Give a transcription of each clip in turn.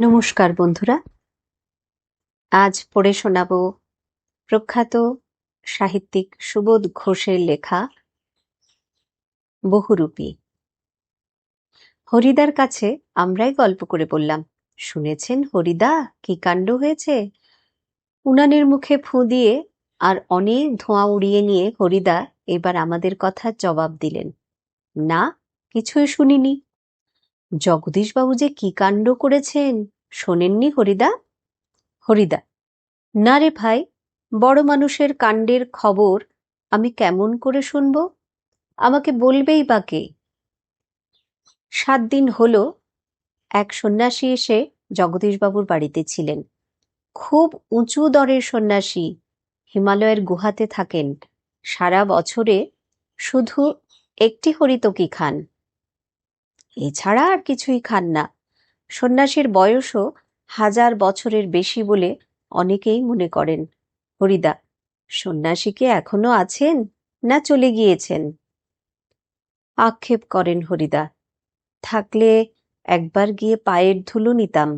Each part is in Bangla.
নমস্কার বন্ধুরা, আজ পড়ে শোনাব প্রখ্যাত সাহিত্যিক সুবোধ ঘোষের লেখা বহুরূপী। হরিদার কাছে আমরাই গল্প করে বললাম, শুনেছেন হরিদা কি কাণ্ড হয়েছে? উনানের মুখে ফুঁ দিয়ে আর অনেক ধোঁয়া উড়িয়ে নিয়ে হরিদা এবার আমাদের কথার জবাব দিলেন, না, কিছুই শুনিনি। জগদীশবাবু যে কি কাণ্ড করেছেন শোনেননি হরিদা? হরিদা, না রে ভাই, বড় মানুষের কাণ্ডের খবর আমি কেমন করে শুনব? আমাকে বলবেই বা কে? 7 দিন হলো এক সন্ন্যাসী এসে জগদীশবাবুর বাড়িতে ছিলেন। খুব উঁচু দরের সন্ন্যাসী, হিমালয়ের গুহাতে থাকেন। সারা বছরে শুধু একটি হরিতকি খান, এছাড়া আর কিছুই খান না। সন্ন্যাসীর বয়সও 1000 বছরের বেশি বলে অনেকেই মনে করেন। হরিদা, সন্ন্যাসী কি এখনো আছেন না চলে গিয়েছেন? আক্ষেপ করেন হরিদা, থাকলে একবার গিয়ে পায়ের ধুলো নিতাম।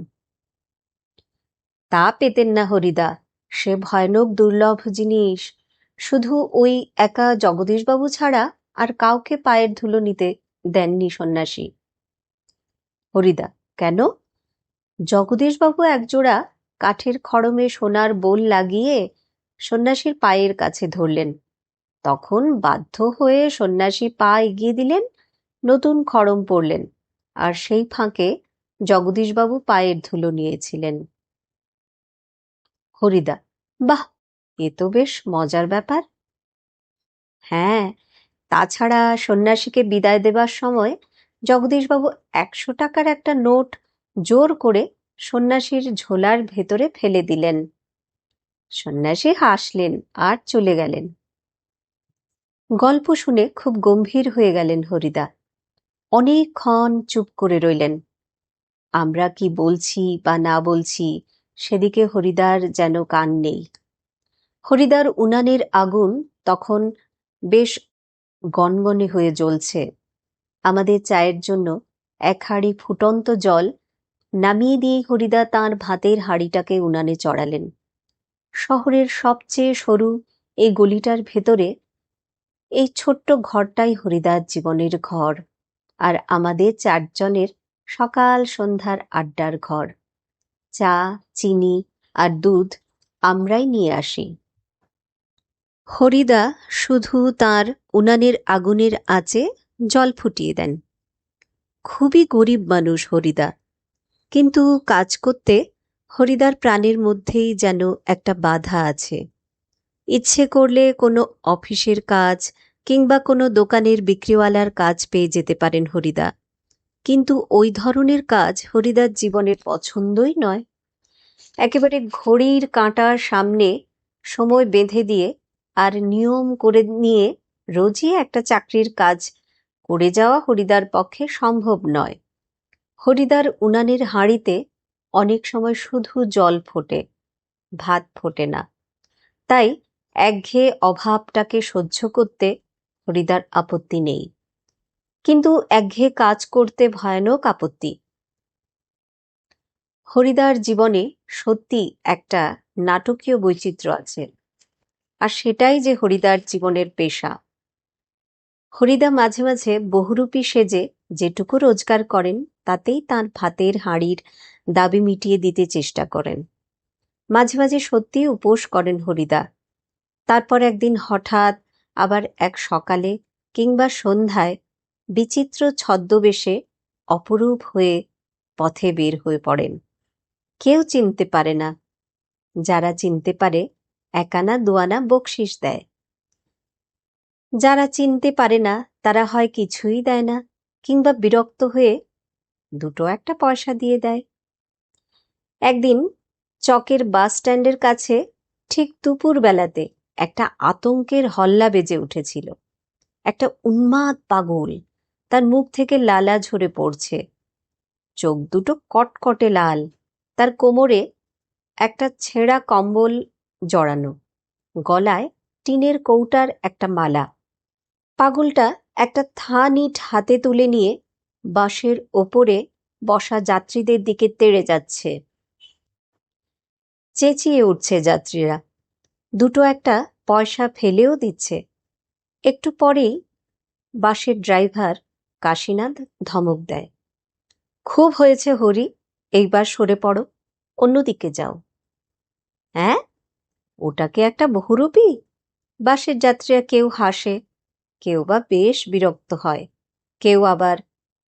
তা পেতেন না হরিদা, সে ভয়ানক দুর্লভ জিনিস। শুধু ওই একা জগদীশবাবু ছাড়া আর কাউকে পায়ের ধুলো নিতে দেননি সন্ন্যাসী। হরিদা, কেন? জগদীশবাবু একজোড়া কাঠের খড়মে সোনার বোল লাগিয়ে সন্ন্যাসীর পায়ের কাছে ধরলেন। তখন বাধ্য হয়ে সন্ন্যাসী পা এগিয়ে দিলেন, নতুন খড়ম পরলেন, আর সেই ফাঁকে জগদীশবাবু পায়ের ধুলো নিয়েছিলেন। হরিদা, বাহ, এ তো বেশ মজার ব্যাপার। হ্যাঁ, তাছাড়া সন্ন্যাসীকে বিদায় দেবার সময় জগদীশবাবু 100 টাকার একটা নোট জোর করে সন্ন্যাসীর ঝোলার ভেতরে ফেলে দিলেন। সন্ন্যাসী হাসলেন আর চলে গেলেন। গল্প শুনে খুব গম্ভীর হয়ে গেলেন হরিদা। অনেকক্ষণ চুপ করে রইলেন। আমরা কি বলছি বা না বলছি সেদিকে হরিদার যেন কান নেই। হরিদার উনানের আগুন তখন বেশ গনগনে হয়ে জ্বলছে। আমাদের চায়ের জন্য 1 হাঁড়ি ফুটন্ত জল নামিয়ে দিয়ে হরিদা তাঁর ভাতের হাঁড়িটাকে উনানে চড়ালেন। শহরের সবচেয়ে সরু এই গলিটার ভেতরে এই ছোট্ট ঘরটাই হরিদার জীবনের ঘর, আর আমাদের 4 জনের সকাল সন্ধ্যার আড্ডার ঘর। চা, চিনি আর দুধ আমরাই নিয়ে আসি। হরিদা শুধু তার উনানের আগুনের আঁচে জল ফুটিয়ে দেন। খুবই গরিব মানুষ হরিদা, কিন্তু কাজ করতে হরিদার প্রাণের মধ্যেই যেন একটা বাধা আছে। ইচ্ছে করলে কোনো অফিসের কাজ কিংবা কোনো দোকানের বিক্রিওয়ালার কাজ পেয়ে যেতে পারেন হরিদা, কিন্তু ওই ধরনের কাজ হরিদার জীবনের পছন্দই নয়। একেবারে ঘড়ির কাঁটার সামনে সময় বেঁধে দিয়ে আর নিয়ম করে নিয়ে রোজই একটা চাকরির কাজ করে যাওয়া হরিদার পক্ষে সম্ভব নয়। হরিদার উনানের হাঁড়িতে অনেক সময় শুধু জল ফোটে, ভাত ফোটে না। তাই একঘেয়ে অভাবটাকে সহ্য করতে হরিদার আপত্তি নেই, কিন্তু একঘেয়ে কাজ করতে ভয়ানক আপত্তি। হরিদার জীবনে সত্যি একটা নাটকীয় বৈচিত্র্য আছে, আর সেটাই যে হরিদার জীবনের পেশা। হরিদা মাঝে মাঝে বহুরূপী সেজে যেটুকু রোজগার করেন তাতেই তাঁর ভাতের হাঁড়ির দাবি মিটিয়ে দিতে চেষ্টা করেন। মাঝে মাঝে সত্যিই উপোস করেন হরিদা। তারপর একদিন হঠাৎ আবার এক সকালে কিংবা সন্ধ্যায় বিচিত্র ছদ্মবেশে অপরূপ হয়ে পথে বের হয়ে পড়েন। কেউ চিনতে পারে না, যারা চিনতে পারে 1 আনা 2 আনা বকশিশ দেয়। যারা চিনতে পারে না তারা হয় কিছুই দেয় না, কিংবা বিরক্ত হয়ে 2-1 পয়সা দিয়ে দেয়। একদিন চকের বাস স্ট্যান্ডের কাছে ঠিক দুপুর বেলাতে একটা আতঙ্কের হল্লা বেজে উঠেছিল। একটা উন্মাদ পাগল, তার মুখ থেকে লালা ঝরে পড়ছে, চোখ দুটো কটকটে লাল, তার কোমরে একটা ছেঁড়া কম্বল জড়ানো, গলায় টিনের কৌটার একটা মালা। পাগলটা একটা থান ইট হাতে তুলে নিয়ে বাঁশের ওপরে বসা যাত্রীদের দিকে তেড়ে যাচ্ছে। চেঁচিয়ে উঠছে যাত্রীরা, দুটো একটা পয়সা ফেলেও দিচ্ছে। একটু পরেই বাসের ড্রাইভার কাশীনাথ ধমক দেয়, খুব হয়েছে হরি, এইবার সরে পড়ো, অন্যদিকে যাও। হ্যাঁ, ওটাকে একটা বহুরূপী? বাসের যাত্রীরা কেউ হাসে, কেউ বা বেশ বিরক্ত হয়, কেউ আবার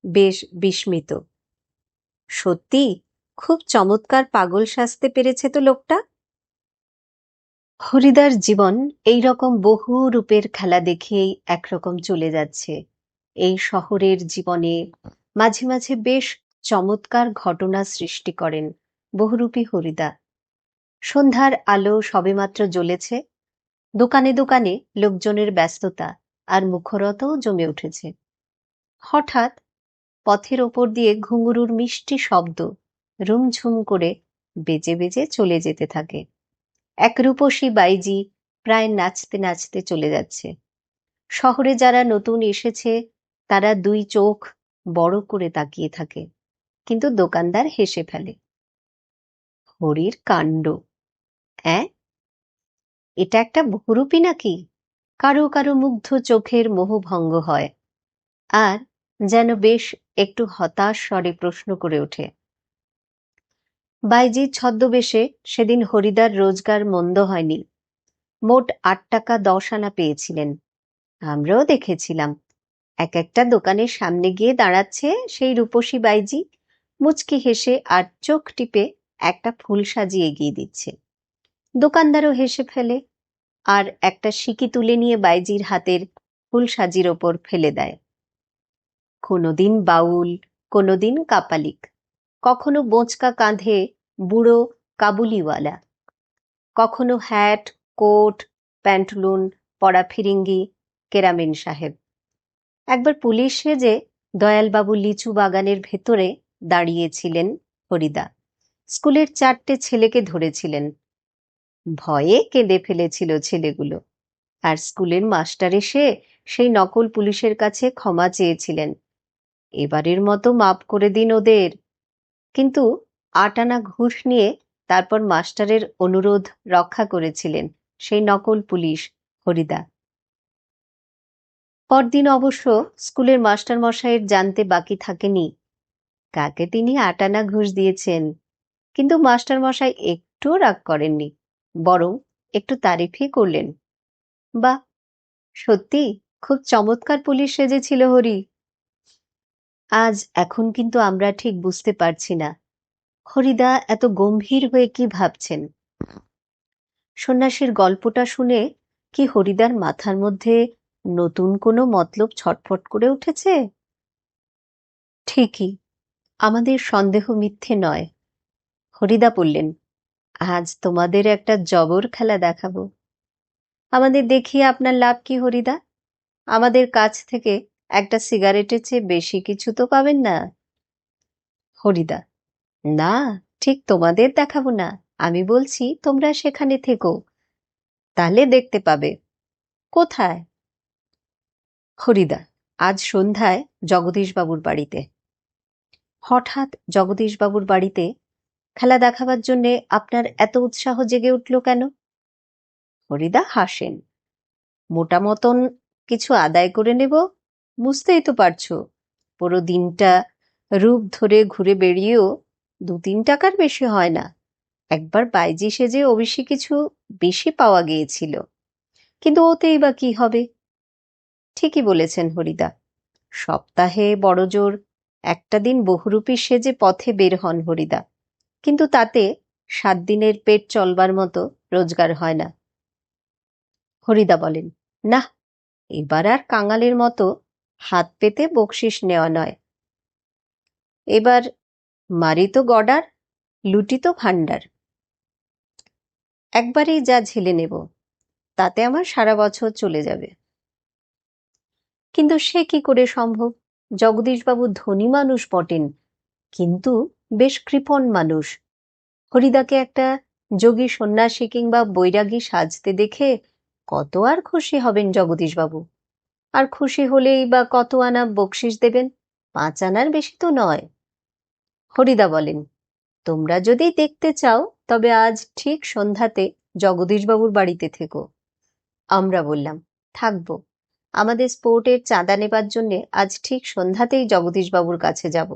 বেশ বিস্মিত। সত্যি খুব চমৎকার পাগল সাজতে পেরেছে তো লোকটা। হরিদার জীবন এই রকম বহু রূপের খেলা দেখেই একরকম চলে যাচ্ছে। এই শহরের জীবনে মাঝে মাঝে বেশ চমৎকার ঘটনা সৃষ্টি করেন বহুরূপী হরিদা। সন্ধ্যার আলো সবেমাত্র জ্বলেছে, দোকানে দোকানে লোকজনের ব্যস্ততা আর মুখরতাও জমে উঠেছে। হঠাৎ পথের ওপর দিয়ে ঘুঙুরুর মিষ্টি শব্দ রুমঝুম করে বেজে বেজে চলে যেতে থাকে। এক রূপসী বাইজি প্রায় নাচতে নাচতে চলে যাচ্ছে। শহরে যারা নতুন এসেছে তারা দুই চোখ বড় করে তাকিয়ে থাকে, কিন্তু দোকানদার হেসে ফেলে। হরির কাণ্ড! এটা একটা বহুরূপী নাকি? কারো কারো মুগ্ধ চোখের মোহভঙ্গ হয়, আর যেন বেশ একটু হতাশ স্বরে প্রশ্ন করে ওঠে। বাইজির ছদ্মবেশে সেদিন হরিদার রোজগার মন্দ হয়নি। মোট ৮ টাকা ১০ আনা পেয়েছিলেন। আমরাও দেখেছিলাম। এক একটা দোকানের সামনে গিয়ে দাঁড়াচ্ছে সেই রূপসী বাইজি, মুচকি হেসে আর চোখ টিপে একটা ফুল সাজিয়ে এগিয়ে দিচ্ছে। দোকানদারও হেসে ফেলে আর একটা সিকি তুলে নিয়ে বাইজির হাতের ফুল সাজির ওপর ফেলে দেয়। কোনোদিন বাউল, কোনোদিন কাপালিক, কখনো বোঁচকা কাঁধে বুড়ো কাবুলিওয়ালা, কখনো হ্যাট, কোট, প্যান্টলুন পরা ফিরিঙ্গি কেরামেন সাহেব। একবার পুলিশ সেজে দয়ালবাবু লিচু বাগানের ভেতরে দাঁড়িয়েছিলেন হরিদা। স্কুলের 4টে ছেলেকে ধরেছিলেন। ভয়ে কেঁদে ফেলেছিল ছেলেগুলো, আর স্কুলের মাস্টার এসে সেই নকল পুলিশের কাছে ক্ষমা চেয়েছিলেন, এবারের মতো মাপ করে দিন ওদের। কিন্তু ৮ আনা ঘুষ নিয়ে তারপর মাস্টারের অনুরোধ রক্ষা করেছিলেন সেই নকল পুলিশ হরিদা। পরদিন অবশ্য স্কুলের মাস্টার মশাইয়ের জানতে বাকি থাকেনি কাকে তিনি ৮ আনা ঘুষ দিয়েছেন, কিন্তু মাস্টার মশাই একটুও রাগ করেননি, বরং একটু তারিফই করলেন। বাহ, সত্যি খুব চমৎকার পুলিশ সেজেছিল হরি। আজ এখন কিন্তু আমরা ঠিক বুঝতে পারছি না হরিদা এত গম্ভীর হয়ে কি ভাবছেন। সন্ন্যাসীর গল্পটা শুনে কি হরিদার মাথার মধ্যে নতুন কোনো মতলব ছটফট করে উঠেছে? ঠিকই, আমাদের সন্দেহ মিথ্যে নয়। হরিদা বললেন, আজ তোমাদের একটা জবর খেলা দেখাবো। আমাদের দেখিয়ে আপনার লাভ কি হরিদা? আমাদের কাছ থেকে একটা সিগারেটের চেয়ে বেশি কিছু তো পাবেন না। হরিদা, না, ঠিক তোমাদের দেখাবো না, আমি বলছি তোমরা সেখানে থেকো, তাহলে দেখতে পাবে। কোথায়? হরিদা, আজ সন্ধ্যায় জগদীশবাবুর বাড়িতে। হঠাৎ জগদীশবাবুর বাড়িতে খেলা দেখাবার জন্যে আপনার এত উৎসাহ জেগে উঠল কেন? হরিদা হাসেন। মোটা মতন কিছু আদায় করে নেব, বুঝতেই তো পারছো, পুরো দিনটা রূপ ধরে ঘুরে বেড়িয়েও ২-৩ টাকার বেশি হয় না। একবার বাইজি সেজে অবশ্যই কিছু বেশি পাওয়া গিয়েছিল, কিন্তু ওতেই বা কি হবে? ঠিকই বলেছেন হরিদা, সপ্তাহে বড়জোর একটা দিন বহুরূপী সেজে পথে বের হন হরিদা, কিন্তু তাতে ৭ দিনের পেট চলবার মতো রোজগার হয় না। হরিদা বলেন, না, এবার আর কাঙালের মতো হাত পেতে বকশিস নেওয়া নয়, এবার মারি তো গডার, লুটি তো ভাণ্ডার, একবারেই যা ঝেলে নেব, তাতে আমার সারা বছর চলে যাবে। কিন্তু সে কি করে সম্ভব? জগদীশবাবু ধনী মানুষ বটেন, কিন্তু বেশ কৃপণ মানুষ। হরিদাকে একটা যোগী সন্ন্যাসী কিংবা বৈরাগী সাজতে দেখে কত আর খুশি হবেন জগদীশবাবু? আর খুশি হলেই বা কত আনা বকশিস দেবেন? ৫ আনার বেশি তো নয়। হরিদা বলেন, তোমরা যদি দেখতে চাও তবে আজ ঠিক সন্ধ্যাতে জগদীশবাবুর বাড়িতে থেকো। আমরা বললাম, থাকবো। আমাদের স্পোর্টের চাঁদা নেবার জন্যে আজ ঠিক সন্ধ্যাতেই জগদীশবাবুর কাছে যাব।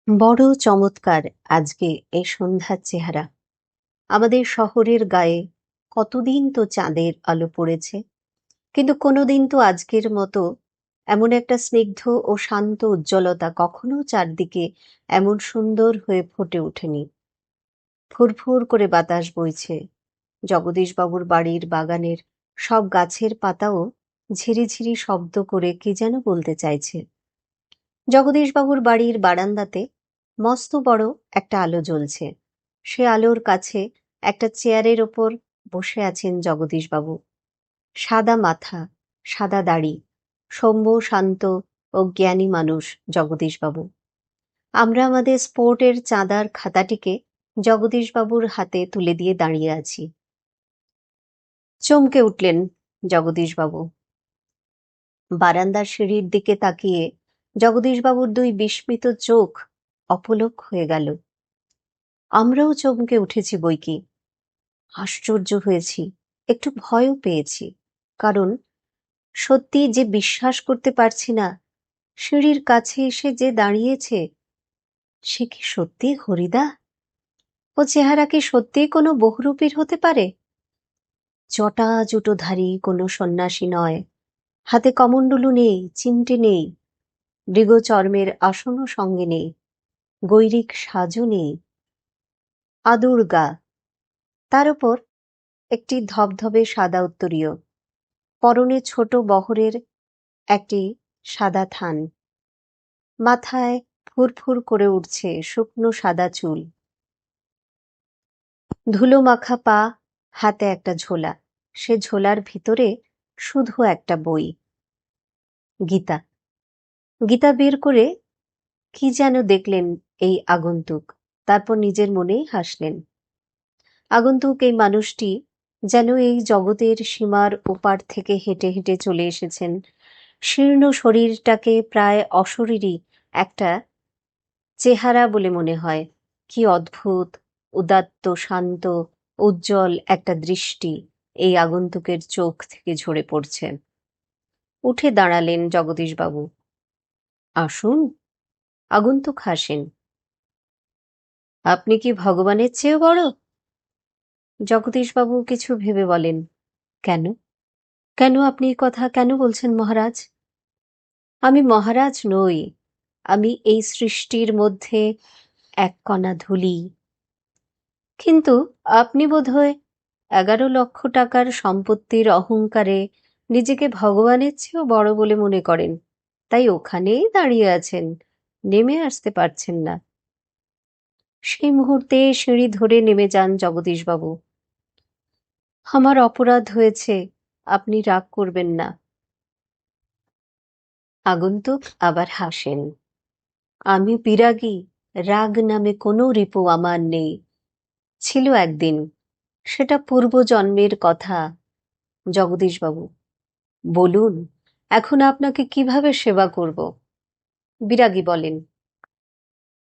বড় চমৎকার আজকে এ সন্ধ্যার চেহারা। আমাদের শহরের গায়ে কতদিন তো চাঁদের আলো পড়েছে, কিন্তু কোনোদিন তো আজকের মতো এমন একটা স্নিগ্ধ ও শান্ত উজ্জ্বলতা কখনো চারদিকে এমন সুন্দর হয়ে ফুটে ওঠেনি। ফুরফুর করে বাতাস বইছে। জগদীশবাবুর বাড়ির বাগানের সব গাছের পাতাও ঝিরিঝিরি শব্দ করে কি যেন বলতে চাইছে। জগদীশবাবুর বাড়ির বারান্দাতে মস্ত বড় একটা আলো জ্বলছে। সে আলোর কাছে একটা চেয়ারের ওপর বসে আছেন জগদীশবাবু। সাদা মাথা, সাদা দাড়ি, সৌম্য শান্ত ও জ্ঞানী মানুষ জগদীশবাবু। আমরা আমাদের স্পোর্টের চাঁদার খাতাটিকে জগদীশবাবুর হাতে তুলে দিয়ে দাঁড়িয়ে আছি। চমকে উঠলেন জগদীশবাবু। বারান্দার সিঁড়ির দিকে তাকিয়ে জগদীশবাবুর দুই বিস্মিত চোখ অপলক হয়ে গেল। আমরাও চমকে উঠেছি বৈকি। আশ্চর্য হয়েছি, একটু ভয়ও পেয়েছি। কারণ সত্যি যে বিশ্বাস করতে পারছি না, সিঁড়ির কাছে এসে যে দাঁড়িয়েছে সে কি সত্যি হরিদা? ও চেহারা কি সত্যিই কোনো বহুরূপীর হতে পারে? জটাজুটোধারী কোনো সন্ন্যাসী নয়, হাতে কমণ্ডলু নেই, চিমটে নেই, মৃগচর্মের আসনও সঙ্গে নেই, গৈরিক সাজও নেই, আদুর গা, তার উপর একটি ধবধবে সাদা উত্তরীয়, পরনে ছোট বহরের একটি সাদা থান, মাথায় ফুরফুর করে উঠছে শুকনো সাদা চুল, ধুলো মাখা পা, হাতে একটা ঝোলা। সে ঝোলার ভিতরে শুধু একটা বই, গীতা। গীতা বের করে কি যেন দেখলেন এই আগন্তুক, তারপর নিজের মনেই হাসলেন। আগন্তুক এই মানুষটি যেন এই জগতের সীমার ওপার থেকে হেঁটে হেঁটে চলে এসেছেন। শীর্ণ শরীরটাকে প্রায় অশরীরী একটা চেহারা বলে মনে হয়। কি অদ্ভুত, উদাত্ত, শান্ত, উজ্জ্বল একটা দৃষ্টি এই আগন্তুকের চোখ থেকে ঝরে পড়ছে। উঠে দাঁড়ালেন জগদীশবাবু। আসুন। আগন্তুক হাসেন। আপনি কি ভগবানের চেয়েও বড়? জগদীশবাবু কিছু ভেবে বলেন, কেন? কেন আপনি এই কথা কেন বলছেন মহারাজ? আমি মহারাজ নই, আমি এই সৃষ্টির মধ্যে এক কণা ধুলি। কিন্তু আপনি বোধহয় 11 লক্ষ টাকার সম্পত্তির অহংকারে নিজেকে ভগবানের চেয়েও বড় বলে মনে করেন, তাই ওখানেই দাঁড়িয়ে আছেন, নেমে আসতে পারছেন না। সেই মুহূর্তে সিঁড়ি ধরে নেমে যান জগদীশবাবু। আমার অপরাধ হয়েছে, আপনি রাগ করবেন না। আগন্তুক আবার হাসেন। আমি বিরাগী, রাগ নামে কোনো রিপু আমার নেই। ছিল একদিন, সেটা পূর্বজন্মের কথা। জগদীশবাবু, বলুন এখন আপনাকে কিভাবে সেবা করব? বিরাগী বলেন,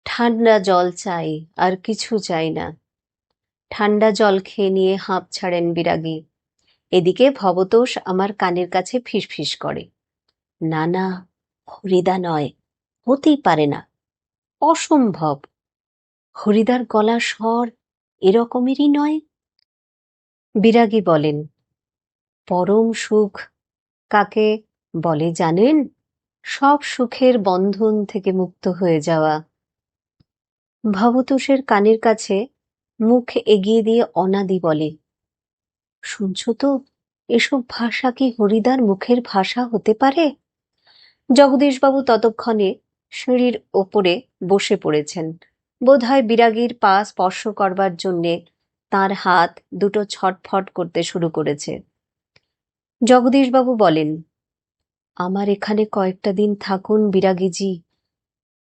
ঠান্ডা জল চাই, আর কিছু চাই না। ঠান্ডা জল খেয়ে নিয়ে হাঁপ ছাড়েন বিরাগী। এদিকে ভবতোষ আমার কানের কাছে ফিসফিস করে, না না, হরিদা নয়, হতেই পারে না, অসম্ভব। হরিদার গলার স্বর এরকমেরই নয়। বিরাগী বলেন, পরম সুখ কাকে বলে জানেন? সব সুখের বন্ধন থেকে মুক্ত হয়ে যাওয়া। ভবতোষের কানের কাছে মুখ এগিয়ে দিয়ে অনাদি বলে, শুনছ তো, এসব ভাষা কি হরিদার মুখের ভাষা হতে পারে? জগদীশবাবু ততক্ষণে সিঁড়ির ওপরে বসে পড়েছেন। বোধহয় বিরাগীর পা স্পর্শ করবার জন্যে তার হাত দুটো ছটফট করতে শুরু করেছে। জগদীশবাবু বলেন, আমার এখানে কয়েকটা দিন থাকুন বিরাগীজি,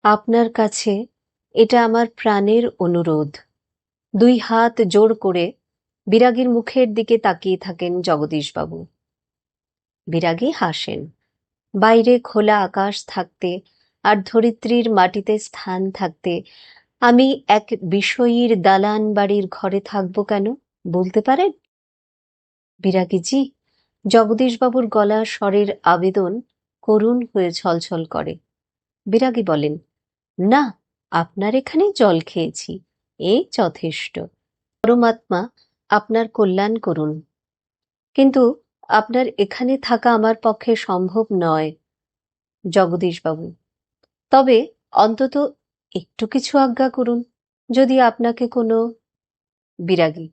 আপনার কাছে এটা আমার প্রাণের অনুরোধ। দুই হাত জোর করে বিরাগীর মুখের দিকে তাকিয়ে থাকেন জগদীশবাবু। বিরাগী হাসেন। বাইরে খোলা আকাশ থাকতে আর ধরিত্রীর মাটিতে স্থান থাকতে আমি এক বিষয়ীর দালান বাড়ির ঘরে থাকবো কেন, বলতে পারেন? বিরাগীজি, জগদীশবাবুর গলা স্বরের আবেদন করুণ হয়ে ছলছল করে। বিরাগী বলেন, না, আপনার এখানে জল খেয়েছি, এই যথেষ্ট। পরমাত্মা আপনার কল্যাণ করুন, কিন্তু আপনার এখানে থাকা আমার পক্ষে সম্ভব নয় জগদীশবাবু। তবে অন্তত একটু কিছু আজ্ঞা করুন, যদি আপনাকে কোনো। বিরাগী,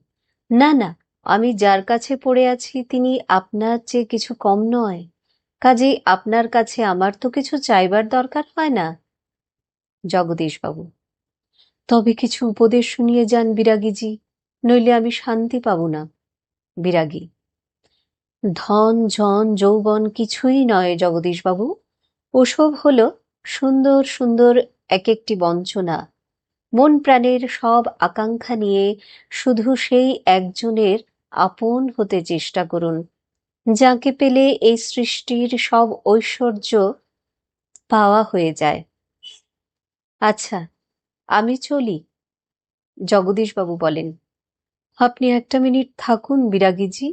না না, আমি যার কাছে পড়ে আছি তিনি আপনার চেয়ে কিছু কম নয়, কাজেই আপনার কাছে আমার তো কিছু চাইবার দরকার হয় না। জগদীশবাবু, তবে কিছু উপদেশ শুনিয়ে যান বিরাগীজি, নইলে আমি শান্তি পাব না। বিরাগী, ধন জন যৌবন কিছুই নয় জগদীশবাবু, ওসব হলো সুন্দর সুন্দর এক একটি বঞ্চনা। মন প্রাণের সব আকাঙ্ক্ষা নিয়ে শুধু সেই একজনের আপন হতে চেষ্টা করুন, যাকে পেলে এই সৃষ্টির সব ঐশ্বর্য পাওয়া হয়ে যায়। আচ্ছা, আমি চলি। জগদীশবাবু বলেন, আপনি একটা মিনিট থাকুন বিরাগীজি।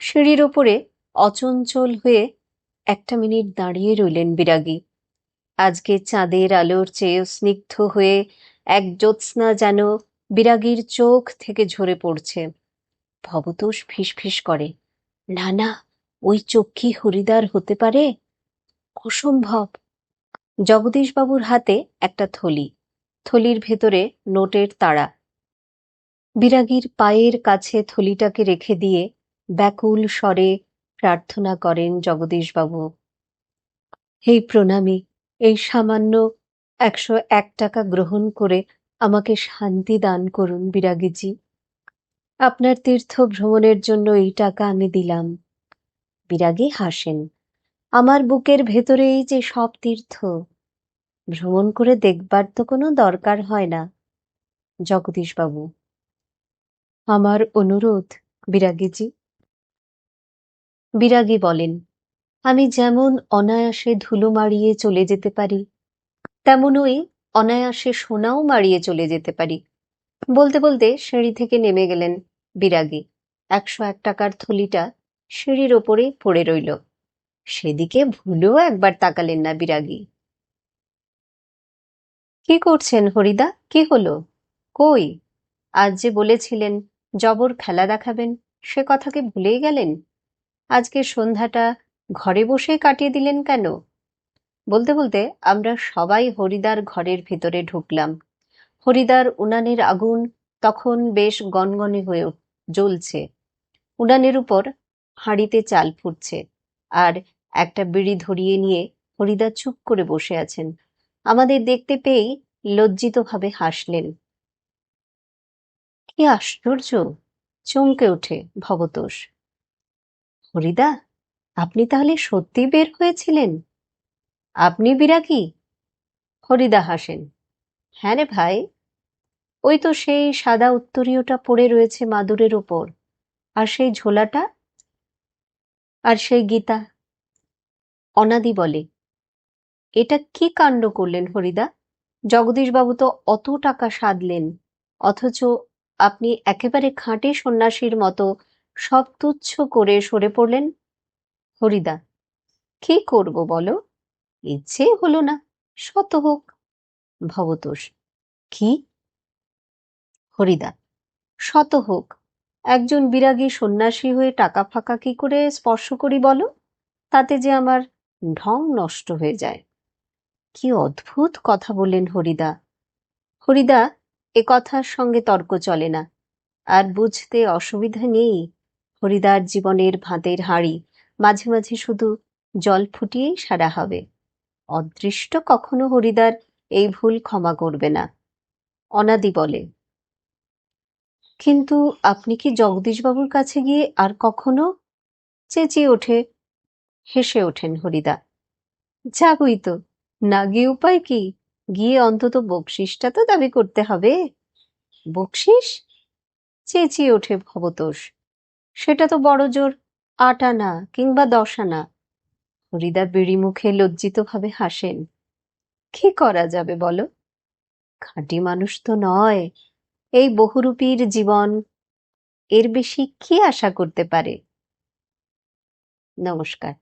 সিঁড়ির ওপরে অচঞ্চল হয়ে একটা মিনিট দাঁড়িয়ে রইলেন বিরাগী। আজকে চাঁদের আলোর চেয়েও স্নিগ্ধ হয়ে এক জ্যোৎস্না যেন বিরাগীর চোখ থেকে ঝরে পড়ছে। ভবতোষ ফিসফিস করে, না না, ওই চোখ কি হরিদার হতে পারে? অসম্ভব। জগদীশবাবুর হাতে একটা থলি, থলির ভেতরে নোটের তাড়া। বিরাগীর পায়ের কাছে থলিটাকে রেখে দিয়ে ব্যাকুল স্বরে প্রার্থনা করেন জগদীশবাবু, এই প্রণামী, এই সামান্য 101 টাকা গ্রহণ করে আমাকে শান্তি দান করুন বিরাগীজি। আপনার তীর্থ ভ্রমণের জন্য এই টাকা আমি দিলাম। বিরাগী হাসেন, আমার বুকের ভেতরেই যে সব তীর্থ, ভ্রমণ করে দেখবার তো কোনো দরকার হয় না। জগদীশবাবু, আমার অনুরোধ বিরাগীজি। বিরাগী বলেন, আমি যেমন অনায়াসে ধুলো মাড়িয়ে চলে যেতে পারি, তেমনই অনায়াসে সোনাও মাড়িয়ে চলে যেতে পারি। বলতে বলতে সিঁড়ি থেকে নেমে গেলেন বিরাগী। 101 টাকার থলিটা সিঁড়ির ওপরেই পড়ে রইল। সেদিকে ভুলেও একবার তাকালেন না বিরাগী। কি করছেন হরিদা, কি হলো? কই, আজ যে বলেছিলেন জবর খেলা দেখাবেন, সে কথাকে ভুলেই গেলেন? আজকে সন্ধ্যাটা ঘরে বসে কাটিয়ে দিলেন কেন? বলতে বলতে আমরা সবাই হরিদার ঘরের ভিতরে ঢুকলাম। হরিদার উনানের আগুন তখন বেশ গনগনে হয়ে জ্বলছে। উনানের উপর হাঁড়িতে চাল ফুটছে, আর একটা বিড়ি ধরিয়ে নিয়ে হরিদা চুপ করে বসে আছেন। আমাদের দেখতে পেয়েই লজ্জিতভাবে হাসলেন। কি আশ্চর্য, চমকে ওঠে ভবতোষ। হরিদা, আপনি তাহলে সত্যি বের হয়েছিলেন? আপনি বিরাগী? হরিদা হাসেন, হ্যাঁ রে ভাই, ওই তো সেই সাদা উত্তরীয়টা পড়ে রয়েছে মাদুরের ওপর, আর সেই ঝোলাটা, আর সেই গীতা। অনাদি বলে, এটা কি কাণ্ড করলেন হরিদা? জগদীশবাবু তো অত টাকা সাধলেন, অথচ আপনি একেবারে খাঁটি সন্ন্যাসীর মতো সব তুচ্ছ করে সরে পড়লেন। হরিদা, কি করব বলো, ইচ্ছে হলো না, শত হোক। ভবতোষ, কি? হরিদা, শত হোক, একজন বিরাগী সন্ন্যাসী হয়ে টাকা ফাঁকা কি করে স্পর্শ করি বলো? তাতে যে আমার ঢং নষ্ট হয়ে যায়। কি অদ্ভুত কথা বললেন হরিদা। হরিদা, এ কথার সঙ্গে তর্ক চলে না, আর বুঝতে অসুবিধা নেই। হরিদার জীবনের ভাতের হাঁড়ি মাঝে মাঝে শুধু জল ফুটিয়েই সারা হবে। অদৃষ্ট কখনো হরিদার এই ভুল ক্ষমা করবে না। অনাদি বলে, কিন্তু আপনি কি জগদীশবাবুর কাছে গিয়ে আর কখনো? চেঁচিয়ে ওঠে, হেসে ওঠেন হরিদা। যাবই তো, না গিয়ে উপায় কি? গিয়ে অন্তত বকশিসটা তো দাবি করতে হবে। বকশিস? চেঁচিয়ে ওঠে ভবতোষ, সেটা তো বড় জোর 8 আনা কিংবা 10 আনা। হরিদা বিড়ি মুখে লজ্জিতভাবে হাসেন। কি করা যাবে বলো? খাঁটি মানুষ তো নয়, এই বহুরূপীর জীবন এর বেশি কি আশা করতে পারে? নমস্কার।